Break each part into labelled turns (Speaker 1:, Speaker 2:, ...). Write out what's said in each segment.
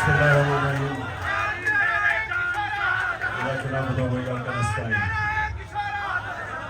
Speaker 1: Bismillahirrahmanirrahim.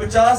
Speaker 1: 50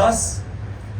Speaker 1: 10,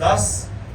Speaker 1: 10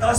Speaker 1: 10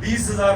Speaker 1: 20,000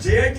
Speaker 1: JIT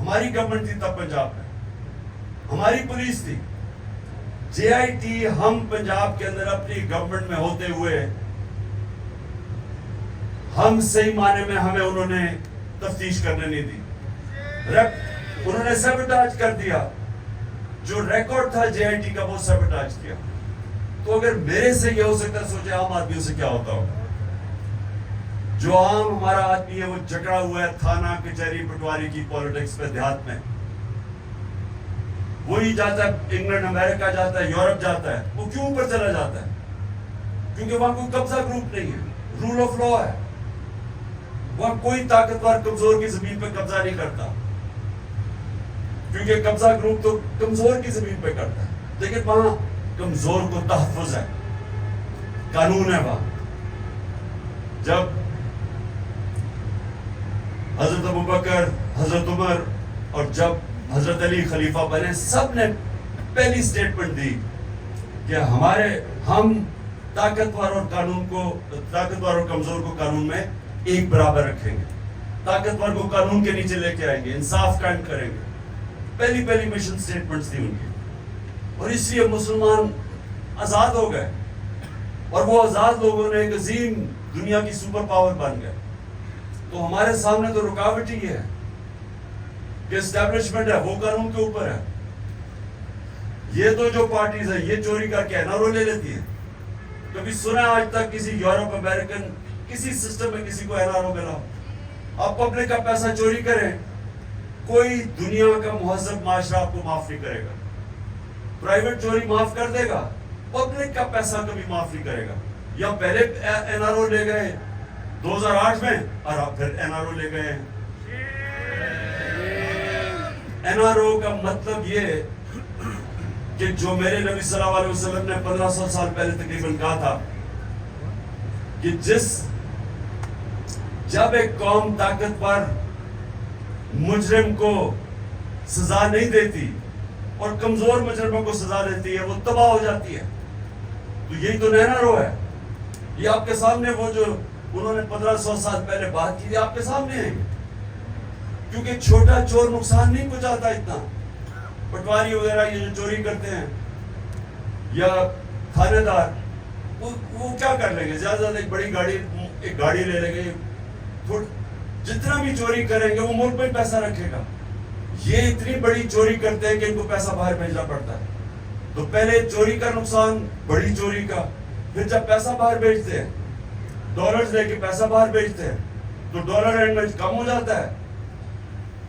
Speaker 1: ہماری government تھی تب پنجاب میں, ہماری پولیس تھی. JIT ہم پنجاب کے اندر اپنی گورنمنٹ میں ہوتے ہوئے ہم صحیح معنی میں ہمیں انہوں نے تفتیش کرنے نہیں دی. انہوں نے سیبوٹاج کر دیا. جو ریکارڈ تھا JIT کا وہ سیبوٹاج کیا. تو اگر میرے سے یہ ہو سکتا ہے, سوچے عام آدمیوں سے کیا ہوتا ہوگا. جو عام ہمارا آدمی ہے وہ جکڑا ہوا ہے تھانہ کچہری پٹواری کی پالیٹکس پہ دیہات میں. وہی جاتا ہے انگلینڈ امریکہ جاتا ہے یورپ جاتا ہے. وہ کیوں اوپر چلا جاتا ہے؟ کیونکہ وہاں کوئی قبضہ گروپ نہیں ہے, رول آف لا ہے. وہاں کوئی طاقتور کمزور کی زمین پہ قبضہ نہیں کرتا, کیونکہ قبضہ گروپ تو کمزور کی زمین پہ کرتا ہے. لیکن وہاں کمزور کو تحفظ ہے, قانون ہے وہاں. جب حضرت ابوبکر, حضرت عمر اور جب حضرت علی خلیفہ بنے, سب نے پہلی سٹیٹمنٹ دی کہ ہم طاقتور اور کمزور کو قانون میں ایک برابر رکھیں گے, طاقتور کو قانون کے نیچے لے کے آئیں گے, انصاف قائم کریں گے. پہلی مشن سٹیٹمنٹس تھی ان کی. اور اس لیے مسلمان آزاد ہو گئے, اور وہ آزاد لوگوں نے ایک عظیم دنیا کی سپر پاور بن گئے. تو ہمارے سامنے تو رکاوٹ ہی ہے کہ اسٹیبلشمنٹ ہے وہ قانون کے اوپر ہے. یہ تو جو پارٹیز ہیں یہ چوری کر کے NRO لے لیتی ہے. کبھی سنا آج تک کسی یورپ امریکن کسی سسٹم میں کسی کو NRO ملا؟ آپ پبلک کا پیسہ چوری کریں, کوئی دنیا کا مہذب معاشرہ آپ کو معاف نہیں کرے گا. پرائیویٹ چوری معاف کر دے گا, پبلک کا پیسہ کبھی معاف نہیں کرے گا. یا پہلے NRO لے گئے 2008 میں, اور آپ پھر NRO لے گئے ہیں. NRO کا مطلب یہ کہ جو میرے نبی صلی اللہ علیہ وسلم نے 1500 سال پہلے تقریباً کہا تھا کہ جب ایک قوم طاقتور مجرم کو سزا نہیں دیتی اور کمزور مجرموں کو سزا دیتی ہے, وہ تباہ ہو جاتی ہے. تو یہی تو NRO ہے. یہ آپ کے سامنے وہ جو انہوں نے 1500 سال پہلے بات کی, آپ کے سامنے ہے. کیونکہ چھوٹا چور نقصان نہیں پہنچاتا اتنا. پٹواری وغیرہ یہ جو چوری کرتے ہیں یا تھانے دار, وہ کیا کر لیں گے؟ زیادہ زیادہ ایک گاڑی لے لیں گے. جتنا بھی چوری کریں گے وہ ملک میں پیسہ رکھے گا. یہ اتنی بڑی چوری کرتے ہیں کہ ان کو پیسہ باہر بھیجنا پڑتا ہے. تو پہلے چوری کا نقصان, بڑی چوری کا. پھر جب پیسہ باہر بھیجتے ہیں, ڈالرز لے کے پیسہ باہر بھیجتے ہیں, تو ڈالر اینڈ میں کم ہو جاتا ہے,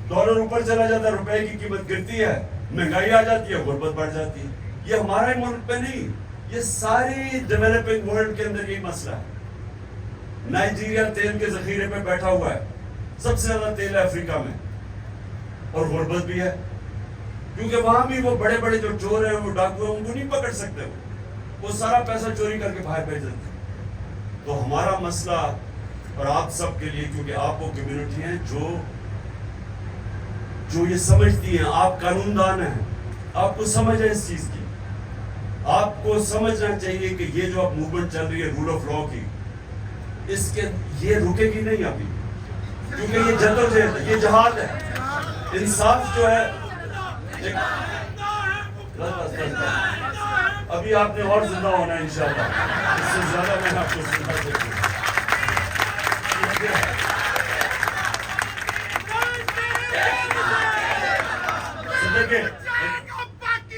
Speaker 1: ڈالر اوپر چلا جاتا ہے, روپے کی قیمت گرتی ہے, مہنگائی آ جاتی ہے, غربت بڑھ جاتی ہے. یہ ہمارے ملک پہ نہیں, یہ ساری ڈیولپنگ ورلڈ کے اندر یہ مسئلہ ہے. نائجیریا تیل کے ذخیرے پہ بیٹھا ہوا ہے, سب سے زیادہ تیل ہے افریقہ میں, اور غربت بھی ہے. کیونکہ وہاں بھی وہ بڑے بڑے جو چور ہیں, وہ ڈاکو ہیں, ان کو نہیں پکڑ سکتے. وہ سارا پیسہ چوری کر کے باہر بھیج دیتے ہیں. تو ہمارا مسئلہ اور آپ سب کے لیے, کیونکہ آپ وہ کمیونٹی ہیں جو یہ سمجھتی ہیں, آپ قانون دان ہیں, آپ کو سمجھ ہے اس چیز کی. آپ کو سمجھنا چاہیے کہ یہ جو اب موومنٹ چل رہی ہے رول آف لا کی, اس کے یہ رکے گی نہیں ابھی, کیونکہ یہ جدوجہد ہے, یہ جہاد ہے. انصاف جو ہے ابھی آپ نے اور زندہ ہونا ہے انشاءاللہ. اس سے زیادہ میں آپ کو سنا سکتا ہوں.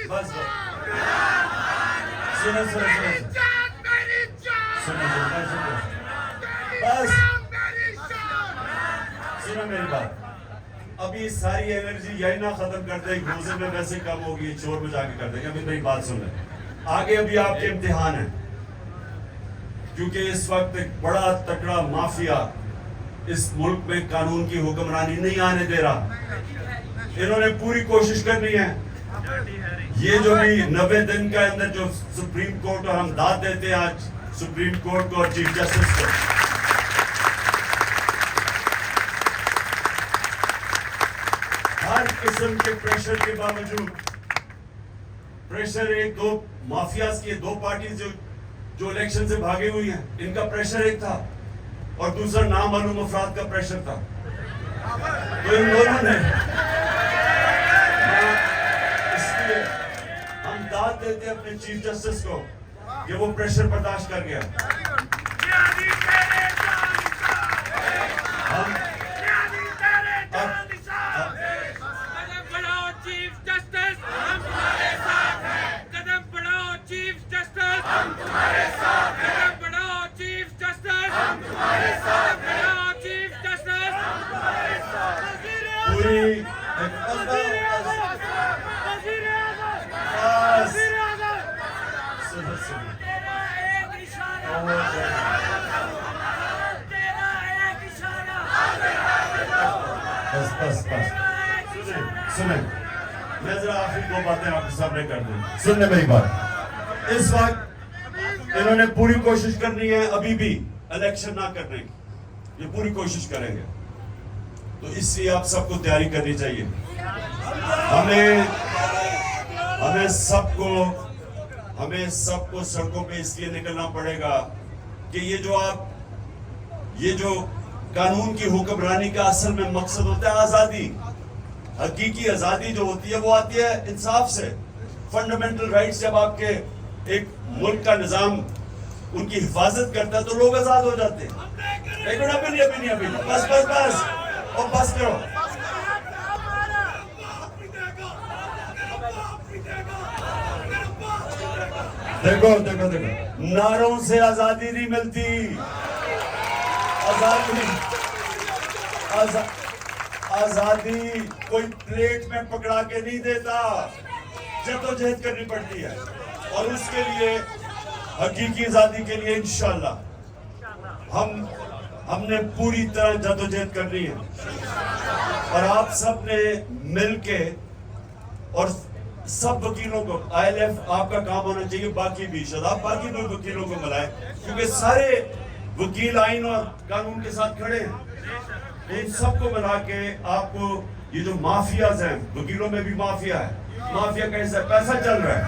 Speaker 1: بس سنو میری بات. ابھی ساری انرجی یہی نہ ختم کر دیں, روزے میں ویسے کم ہوگی, چور بجا کے کر دیں گے. ابھی میری بات سن لیں, آگے ابھی آپ کے امتحان ہیں, کیونکہ اس وقت ایک بڑا تکڑا مافیا اس ملک میں قانون کی حکمرانی نہیں آنے دے رہا. انہوں نے پوری کوشش کرنی ہے. یہ جو بھی 90 دن کے اندر جو سپریم کورٹ, اور ہم داد دیتے ہیں آج سپریم کورٹ کو اور چیف جسٹس کو, ہر قسم کے پریشر کے باوجود, پریشر ایک دو مافیاز کی, دو پارٹیز جو الیکشن سے بھاگے ہوئی ہیں, ان کا پریشر ایک تھا, اور دوسرا نامعلوم افراد کا پریشر تھا. تو ان دونوں نے ہیں اپنے چیف جسٹس کو کہ وہ پریشر برداشت کر گیا. سنیں میں ذرا آخری دو باتیں آپ کے سامنے کر دوں. سننے میری بات. اس وقت انہوں نے پوری کوشش کرنی ہے ابھی بھی الیکشن نہ کرنے کی. یہ پوری کوشش کریں گے. تو اس لیے آپ سب کو تیاری کرنی چاہیے. ہمیں سب کو سڑکوں پہ اس لیے نکلنا پڑے گا کہ یہ جو قانون کی حکمرانی کا اصل میں مقصد ہوتا ہے آزادی. حقیقی آزادی جو ہوتی ہے وہ آتی ہے انصاف سے. فنڈامنٹل رائٹس جب آپ کے ایک ملک کا نظام ان کی حفاظت کرتا ہے تو لوگ آزاد ہو جاتے ہیں. ایک منٹ ابھی نہیں بس اور بس کرو. دیکھو نعروں سے آزادی نہیں ملتی. آزادی کوئی پلیٹ میں پکڑا کے نہیں دیتا. جدوجہد کرنی پڑتی ہے اور اس کے لیے حقیقی آزادی کے لیے انشاءاللہ ہم نے پوری طرح جدوجہد کرنی ہے. اور آپ سب نے مل کے اور سب وکیلوں کو ILF آپ کا کام ہونا چاہیے. باقی بھی شداب باقی بھی وکیلوں کو ملائے کیونکہ سارے وکیل آئین اور قانون کے ساتھ کھڑے ہیں. ان سب کو ملا کے آپ کو یہ جو مافیاز ہیں وکیلوں میں بھی مافیا ہے. مافیا کا حصہ پیسہ چل رہا ہے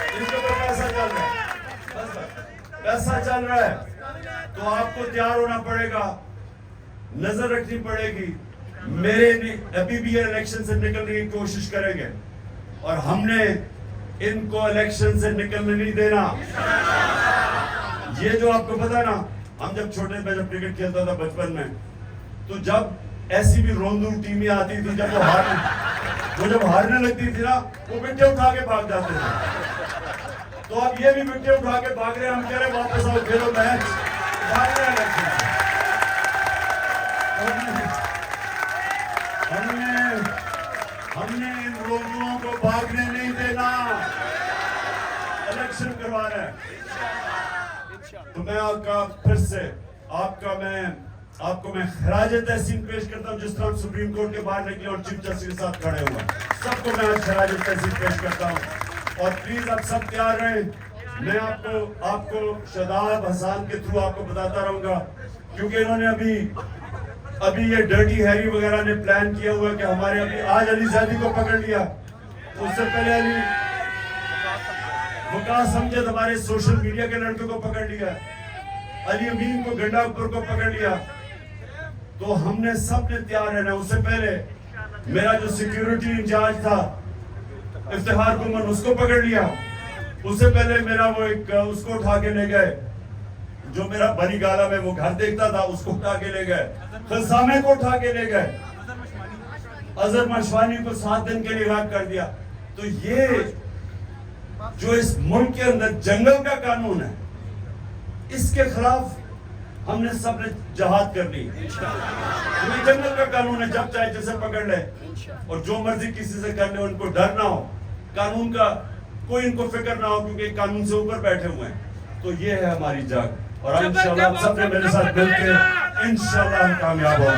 Speaker 1: ان کے اوپر پیسہ چل رہا ہے. تو آپ کو تیار ہونا پڑے گا. نظر رکھنی پڑے گی. ابھی بھی یہ الیکشن سے نکلنے کی کوشش کریں گے اور ہم نے ان کو الیکشن سے نکلنے نہیں دینا. یہ جو آپ کو پتا نا ہم جب چھوٹے میں جب کرکٹ کھیلتا تھا بچپن میں تو جب ایسی بھی روندو ٹیمیں آتی تھی جب وہ جب ہارنے لگتی تھی نا وہ وکٹیں اٹھا کے بھاگ جاتے تھے. تو اب یہ بھی وکٹیں اٹھا کے بھاگ رہے ہیں. ہم کہہ رہے ہیں واپس آؤ کھیلو میچ. بھاگ رہے ہیں الیکشن سے. ہم نے ان روندوں کو بھاگنے نہیں دینا. الیکشن کروا رہے ہیں. تو میں آپ کو میں خراج تحسین پیش کرتا ہوں جس طرح سپریم کورٹ کے باہر نکلے اور چیف جسٹس کے ساتھ کھڑے ہوئے. سب کو میں خراج تحسین پیش کرتا ہوں. اور پلیز آپ سب تیار رہیں. میں آپ کو شاداب حسان کے تھرو آپ کو بتاتا رہوں گا کیونکہ انہوں نے ابھی یہ ڈرٹی ہیری وغیرہ نے پلان کیا ہوا کہ ہمارے آج علی زیدی کو پکڑ لیا. اس سے پہلے وقاص امجد ہمارے سوشل میڈیا کے لڑکوں کو پکڑ لیا. علی امین کو گنڈا پور کو پکڑ لیا. تو ہم نے سب نے تیار رہنا. اس سے پہلے میرا جو سیکیورٹی انچارج تھا افتخار گمن اس کو پکڑ لیا. اس سے پہلے میرا وہ اس کو اٹھا کے لے گئے جو میرا بنی گالا میں وہ گھر دیکھتا تھا اس کو اٹھا کے لے گئے. خلسامے کو اٹھا کے لے گئے. اظہر مشوانی کو 7 دن کے لیے غائب کر دیا. تو یہ جو اس ملک کے اندر جنگل کا قانون ہے اس کے خلاف ہم نے سب نے جہاد کرنی. یہ جنگل کا قانون ہے. جب چاہے جسے پکڑ لے اور جو مرضی کسی سے کر لے. ان کو ڈر نہ ہو. قانون کا کوئی ان کو فکر نہ ہو کیونکہ قانون سے اوپر بیٹھے ہوئے ہیں. تو یہ ہے ہماری جنگ اور انشاءاللہ آپ سب نے میرے ساتھ مل کے انشاءاللہ ہم کامیاب ہوں.